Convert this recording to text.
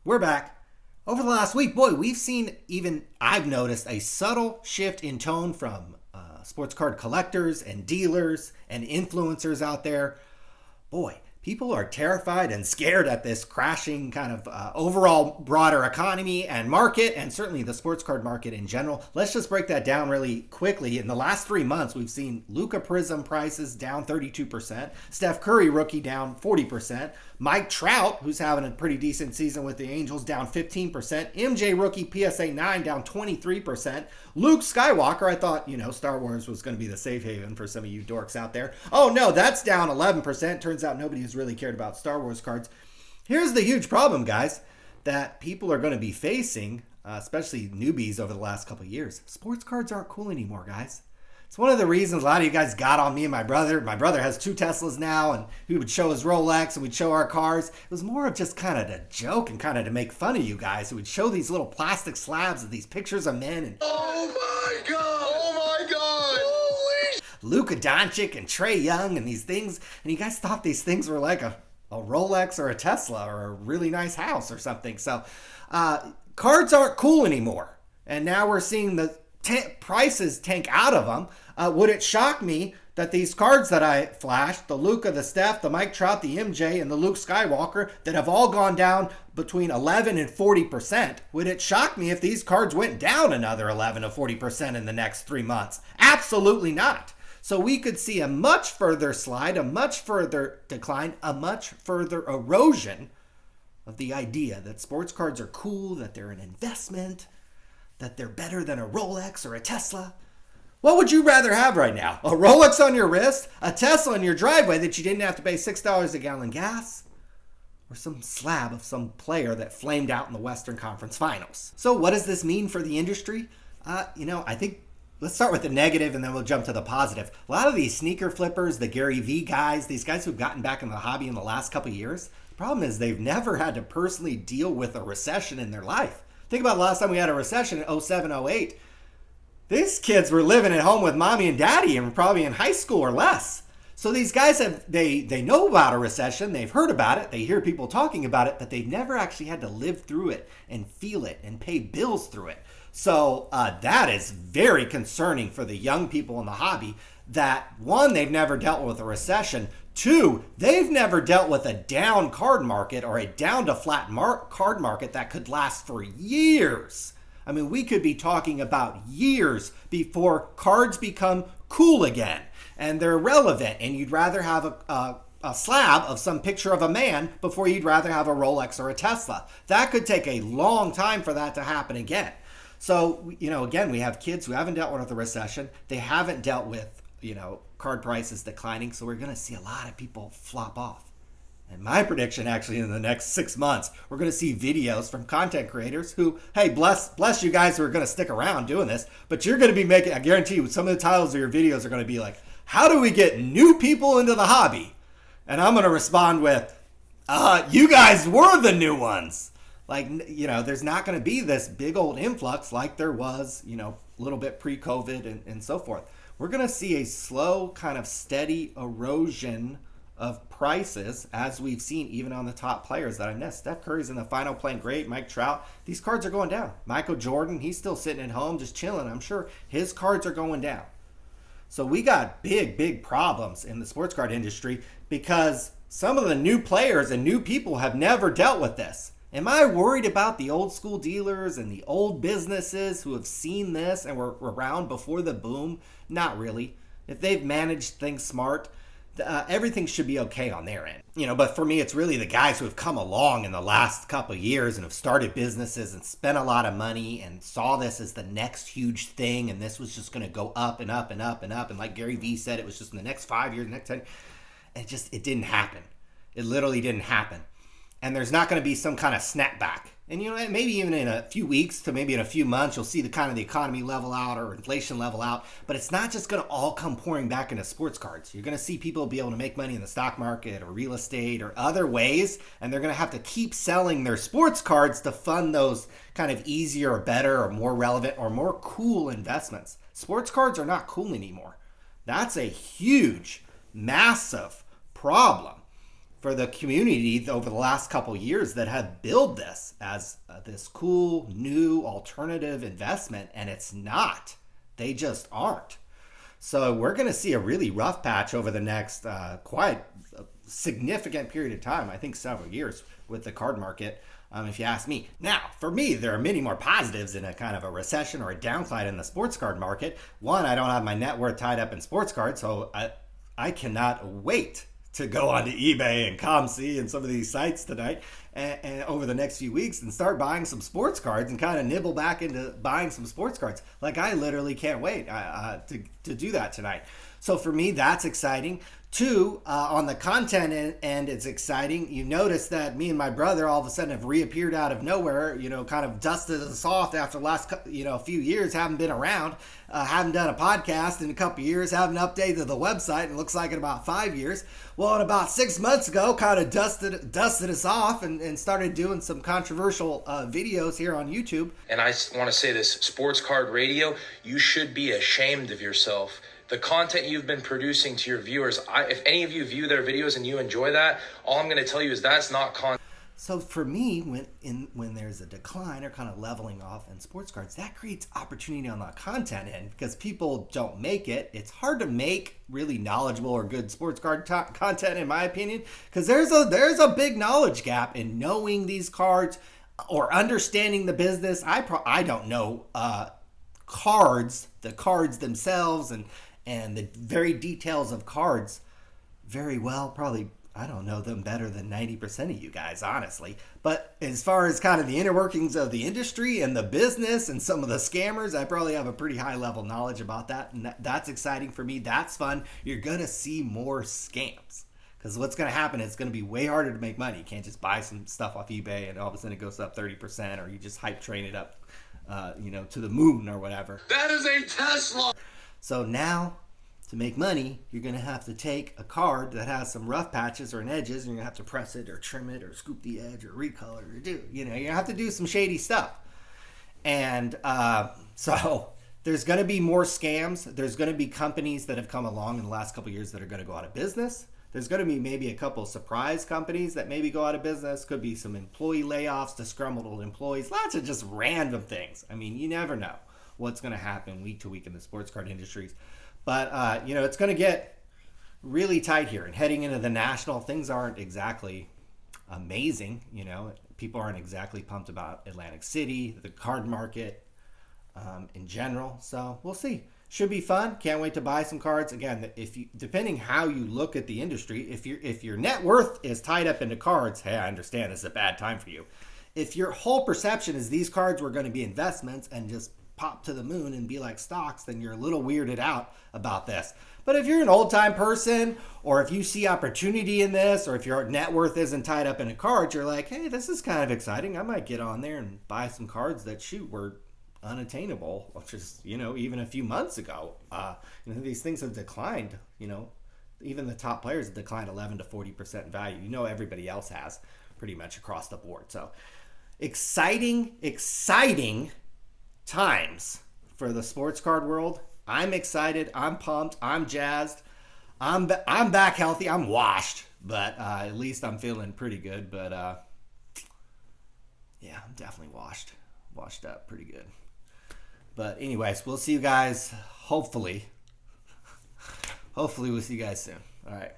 We're back. Over the last week, boy, we've seen, even I've noticed, a subtle shift in tone from sports card collectors and dealers and influencers out there. Boy, people are terrified and scared at this crashing kind of overall broader economy and market, and certainly the sports card market in general. Let's just break that down really quickly. In the last 3 months, we've seen Luka Prism prices down 32%, Steph Curry rookie down 40%, Mike Trout, who's having a pretty decent season with the Angels, down 15%, MJ rookie PSA 9 down 23%, Luke Skywalker, I thought, Star Wars was going to be the safe haven for some of you dorks out there. Oh no, that's down 11%. Turns out nobody has really cared about Star Wars cards. Here's the huge problem, guys, that people are going to be facing, especially newbies over the last couple of years. Sports cards aren't cool anymore, guys. It's one of the reasons a lot of you guys got on me and my brother. My brother has 2 Teslas now, and he would show his Rolex and we'd show our cars. It was more of just kind of a joke and kind of to make fun of you guys. We'd show these little plastic slabs of these pictures of men. And oh my God! Oh my God! Holy Luka Doncic and Trae Young and these things. And you guys thought these things were like a Rolex or a Tesla or a really nice house or something. So cards aren't cool anymore. And now we're seeing the prices tank out of them. Would it shock me that these cards that I flashed, the Luka, the Steph, the Mike Trout, the MJ, and the Luke Skywalker, that have all gone down between 11 and 40%, would it shock me if these cards went down another 11 to 40% in the next 3 months? Absolutely not. So we could see a much further slide, a much further decline, a much further erosion of the idea that sports cards are cool, that they're an investment, that they're better than a Rolex or a Tesla. What would you rather have right now? A Rolex on your wrist? A Tesla in your driveway that you didn't have to pay $6 a gallon gas? Or some slab of some player that flamed out in the Western Conference Finals? So what does this mean for the industry? I think let's start with the negative and then we'll jump to the positive. A lot of these sneaker flippers, the Gary Vee guys, these guys who've gotten back in the hobby in the last couple of years, the problem is they've never had to personally deal with a recession in their life. Think about the last time we had a recession in 07, 08. These kids were living at home with mommy and daddy and probably in high school or less. So these guys they know about a recession, they've heard about it, they hear people talking about it, but they've never actually had to live through it and feel it and pay bills through it. So that is very concerning for the young people in the hobby that, one, they've never dealt with a recession. 2, they've never dealt with a down card market or a down to flat card market that could last for years. I mean, we could be talking about years before cards become cool again and they're relevant, and you'd rather have a slab of some picture of a man before you'd rather have a Rolex or a Tesla. That could take a long time for that to happen again. So, again, we have kids who haven't dealt with a recession. They haven't dealt with, card prices declining. So we're going to see a lot of people flop off. And my prediction, actually, in the next 6 months, we're going to see videos from content creators who, hey, bless you guys who are going to stick around doing this, but you're going to be making, I guarantee you, some of the titles of your videos are going to be like, how do we get new people into the hobby? And I'm going to respond with, you guys were the new ones. Like, there's not going to be this big old influx like there was, a little bit pre-COVID and so forth. We're going to see a slow, kind of steady erosion of prices, as we've seen even on the top players that I missed. Steph Curry's in the final playing great. Mike Trout, these cards are going down. Michael Jordan, he's still sitting at home just chilling. I'm sure his cards are going down. So we got big problems in the sports card industry because some of the new players and new people have never dealt with this. Am I worried about the old school dealers and the old businesses who have seen this and were around before the boom? Not really. If they've managed things smart, everything should be okay on their end. But for me, it's really the guys who have come along in the last couple of years and have started businesses and spent a lot of money and saw this as the next huge thing, and this was just going to go up and up and up and up. And like Gary Vee said, it was just in the next 5 years, the next 10. It didn't happen. It literally didn't happen. And there's not going to be some kind of snapback. And maybe even in a few weeks to maybe in a few months, you'll see the kind of the economy level out or inflation level out. But it's not just going to all come pouring back into sports cards. You're going to see people be able to make money in the stock market or real estate or other ways. And they're going to have to keep selling their sports cards to fund those kind of easier or better or more relevant or more cool investments. Sports cards are not cool anymore. That's a huge, massive problem for the community over the last couple years that have built this as this cool new alternative investment, and it's not. They just aren't. So we're going to see a really rough patch over the next quite significant period of time. I think several years with the card market, if you ask me. Now, for me, there are many more positives in a kind of a recession or a downside in the sports card market. One, I don't have my net worth tied up in sports cards, so I cannot wait to go onto eBay and COMC and some of these sites tonight and over the next few weeks and start buying some sports cards and kind of nibble back into buying some sports cards. Like, I literally can't wait to do that tonight. So for me, that's exciting. Two, on the content end, it's exciting. You notice that me and my brother all of a sudden have reappeared out of nowhere, kind of dusted us off after the last, few years, haven't been around, haven't done a podcast in a couple years, haven't updated the website, and looks like in about 5 years. Well, and about 6 months ago, kind of dusted us off and started doing some controversial videos here on YouTube. And I want to say this, Sports Card Radio, you should be ashamed of yourself. The content you've been producing to your viewers, if any of you view their videos and you enjoy that, all I'm going to tell you is that's not content. So for me, when there's a decline or kind of leveling off in sports cards, that creates opportunity on the content end because people don't make it. It's hard to make really knowledgeable or good sports card content, in my opinion, because there's a big knowledge gap in knowing these cards or understanding the business. I don't know cards, the cards themselves, and the very details of cards very well. Probably, I don't know them better than 90% of you guys, honestly. But as far as kind of the inner workings of the industry and the business and some of the scammers, I probably have a pretty high level knowledge about that. And that's exciting for me. That's fun. You're going to see more scams. Because what's going to happen, it's going to be way harder to make money. You can't just buy some stuff off eBay and all of a sudden it goes up 30%, or you just hype train it up, to the moon or whatever. That is a Tesla. So now, to make money, you're going to have to take a card that has some rough patches or an edges, and you're going to have to press it or trim it or scoop the edge or recolor or you have to do some shady stuff. And so there's going to be more scams. There's going to be companies that have come along in the last couple of years that are going to go out of business. There's going to be maybe a couple surprise companies that maybe go out of business. Could be some employee layoffs, disgruntled employees, lots of just random things. I mean, you never know what's going to happen week to week in the sports card industries. But, it's going to get really tight here. And heading into the national, things aren't exactly amazing. People aren't exactly pumped about Atlantic City, the card market in general. So we'll see. Should be fun. Can't wait to buy some cards. Again, depending how you look at the industry, if your net worth is tied up into cards, hey, I understand this is a bad time for you. If your whole perception is these cards were going to be investments and just pop to the moon and be like stocks, then you're a little weirded out about this. But if you're an old-time person, or if you see opportunity in this, or if your net worth isn't tied up in a card, you're like, hey, this is kind of exciting. I might get on there and buy some cards that, were unattainable, which is, even a few months ago. These things have declined, even the top players have declined 11 to 40% in value. Everybody else has pretty much across the board. So exciting times for the sports card world. I'm excited. I'm pumped. I'm jazzed. I'm back healthy. I'm washed, but at least I'm feeling pretty good. But yeah, I'm definitely washed up pretty good. But anyways, we'll see you guys. Hopefully we'll see you guys soon. All right.